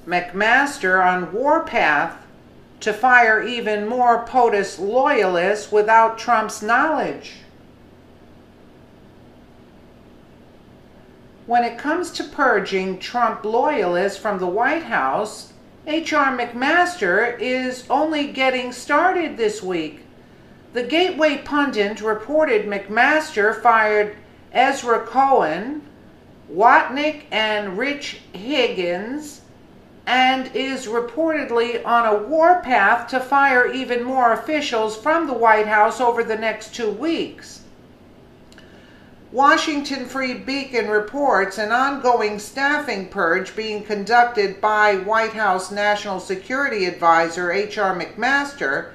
Mcmaster on Warpath to fire even more Potus Loyalists without Trump's knowledge. When it comes to purging Trump loyalists from the White House, H.R. Mcmaster is only getting started this week. The Gateway Pundit reported Mcmaster fired Ezra Cohen, Watnick, and Rich Higgins, and is reportedly on a warpath to fire even more officials from the White House over the next 2 weeks. Washington Free Beacon reports an ongoing staffing purge being conducted by White House National Security Advisor H.R. Mcmaster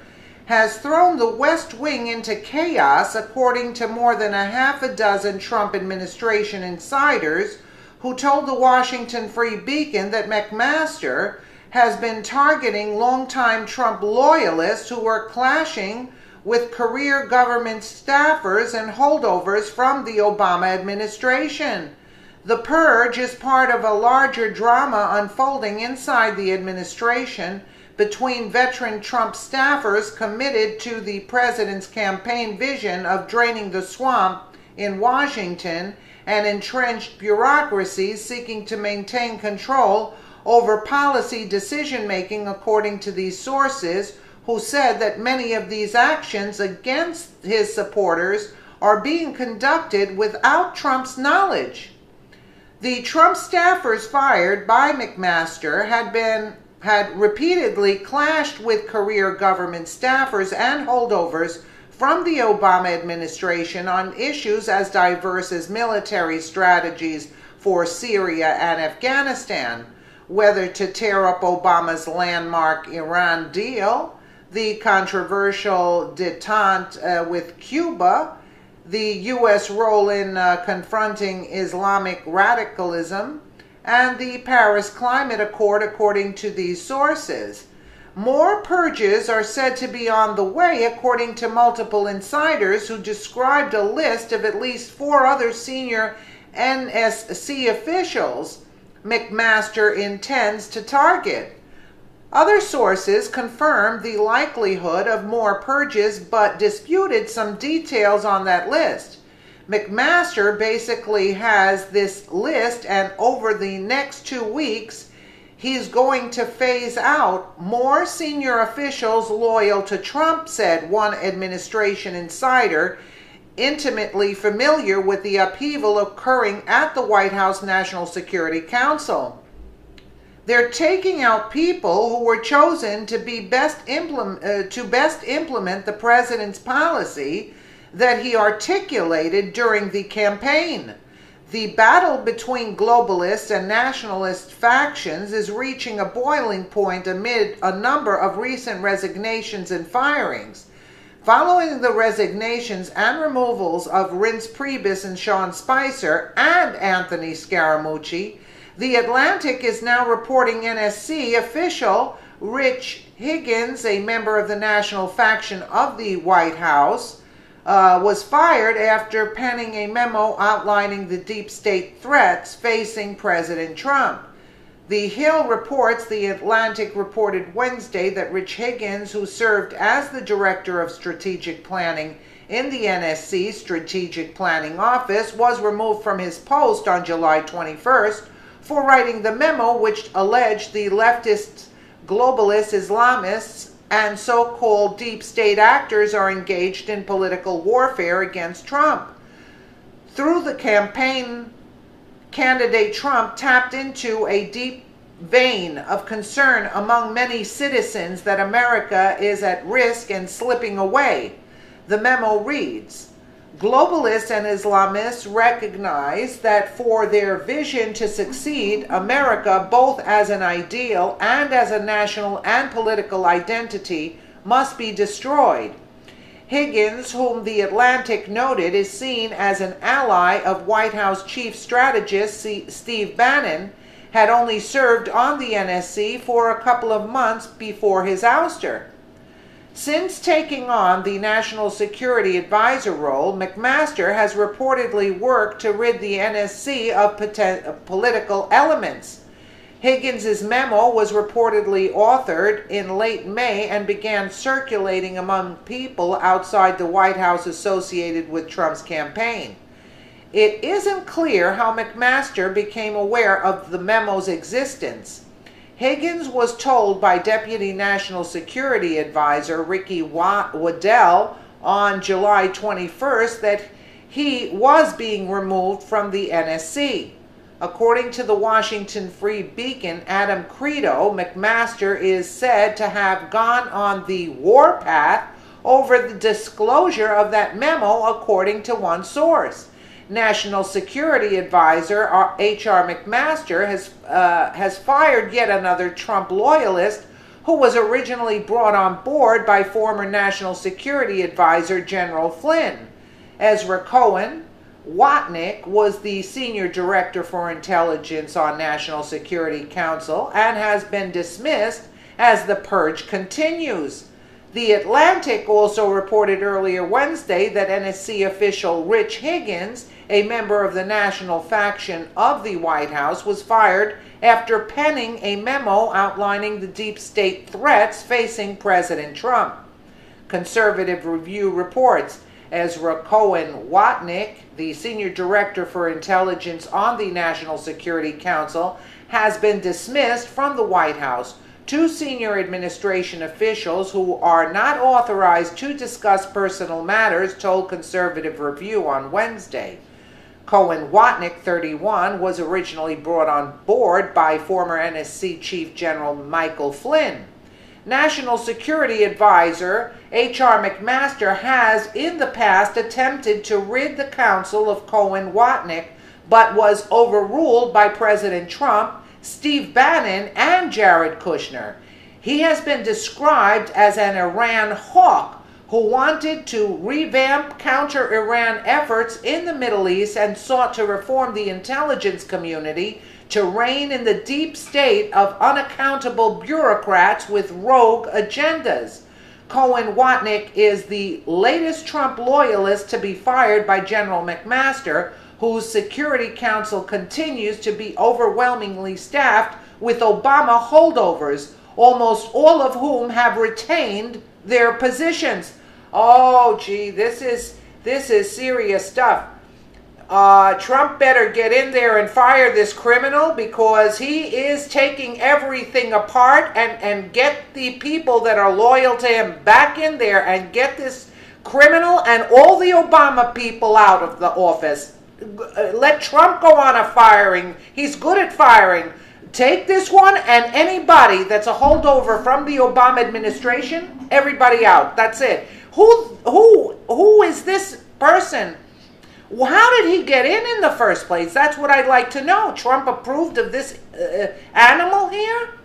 has thrown the West Wing into chaos, according to more than a half a dozen Trump administration insiders who told the Washington Free Beacon that Mcmaster has been targeting longtime Trump loyalists who were clashing with career government staffers and holdovers from the Obama administration. The purge is part of a larger drama unfolding inside the administration between veteran Trump staffers committed to the president's campaign vision of draining the swamp in Washington and entrenched bureaucracies seeking to maintain control over policy decision-making, according to these sources, who said that many of these actions against his supporters are being conducted without Trump's knowledge. The Trump staffers fired by Mcmaster had repeatedly clashed with career government staffers and holdovers from the Obama administration on issues as diverse as military strategies for Syria and Afghanistan, whether to tear up Obama's landmark Iran deal, the controversial détente with Cuba, the U.S. role in confronting Islamic radicalism, and the Paris Climate Accord, according to these sources. More purges are said to be on the way, according to multiple insiders who described a list of at least 4 other senior NSC officials Mcmaster intends to target. Other sources confirmed the likelihood of more purges but disputed some details on that list. Mcmaster basically has this list, and over the next 2 weeks, he's going to phase out more senior officials loyal to Trump, said one administration insider intimately familiar with the upheaval occurring at the White House National Security Council. They're taking out people who were chosen to best implement the president's policy that he articulated during the campaign. The battle between globalist and nationalist factions is reaching a boiling point amid a number of recent resignations and firings. Following the resignations and removals of Reince Priebus and Sean Spicer and Anthony Scaramucci, The Atlantic is now reporting NSC official Rich Higgins, a member of the national faction of the White House, was fired after penning a memo outlining the deep state threats facing President Trump. The Hill reports The Atlantic reported Wednesday that Rich Higgins, who served as the Director of Strategic Planning in the NSC Strategic Planning Office, was removed from his post on July 21st for writing the memo which alleged the leftist, globalist Islamists and so-called deep state actors are engaged in political warfare against Trump. Through the campaign, candidate Trump tapped into a deep vein of concern among many citizens that America is at risk and slipping away. The memo reads, "Globalists and Islamists recognize that for their vision to succeed, America, both as an ideal and as a national and political identity, must be destroyed." Higgins, whom The Atlantic noted is seen as an ally of White House Chief Strategist Steve Bannon, had only served on the NSC for a couple of months before his ouster. Since taking on the National Security Advisor role, Mcmaster has reportedly worked to rid the NSC of political elements. Higgins' memo was reportedly authored in late May and began circulating among people outside the White House associated with Trump's campaign. It isn't clear how Mcmaster became aware of the memo's existence. Higgins was told by Deputy National Security Advisor Ricky Waddell on July 21st that he was being removed from the NSC. According to the Washington Free Beacon, Adam Credo, Mcmaster is said to have gone on the Warpath over the disclosure of that memo, according to one source. National Security Advisor H.R. Mcmaster has fired yet another Trump loyalist who was originally brought on board by former National Security Advisor General Flynn. Ezra Cohen Watnick was the Senior Director for Intelligence on National Security Council and has been dismissed as the purge continues. The Atlantic also reported earlier Wednesday that NSC official Rich Higgins, a member of the national faction of the White House, was fired after penning a memo outlining the deep state threats facing President Trump. Conservative Review reports Ezra Cohen Watnick, the Senior Director for Intelligence on the National Security Council, has been dismissed from the White House. Two senior administration officials who are not authorized to discuss personal matters told Conservative Review on Wednesday. Cohen Watnick, 31, was originally brought on board by former NSC Chief General Michael Flynn. National Security Advisor H.R. Mcmaster has in the past attempted to rid the council of Cohen Watnick, but was overruled by President Trump, Steve Bannon, and Jared Kushner. He has been described as an Iran hawk who wanted to revamp counter-Iran efforts in the Middle East and sought to reform the intelligence community to rein in the deep state of unaccountable bureaucrats with rogue agendas. Cohen Watnick is the latest Trump loyalist to be fired by General Mcmaster, whose Security Council continues to be overwhelmingly staffed with Obama holdovers, almost all of whom have retained their positions. Oh, gee, this is serious stuff. Trump better get in there and fire this criminal, because he is taking everything apart, and get the people that are loyal to him back in there and get this criminal and all the Obama people out of the office. Let Trump go on a firing. He's good at firing. Take this one and anybody that's a holdover from the Obama administration, everybody out. That's it. Who is this person? How did he get in the first place? That's what I'd like to know. Trump approved of this animal here?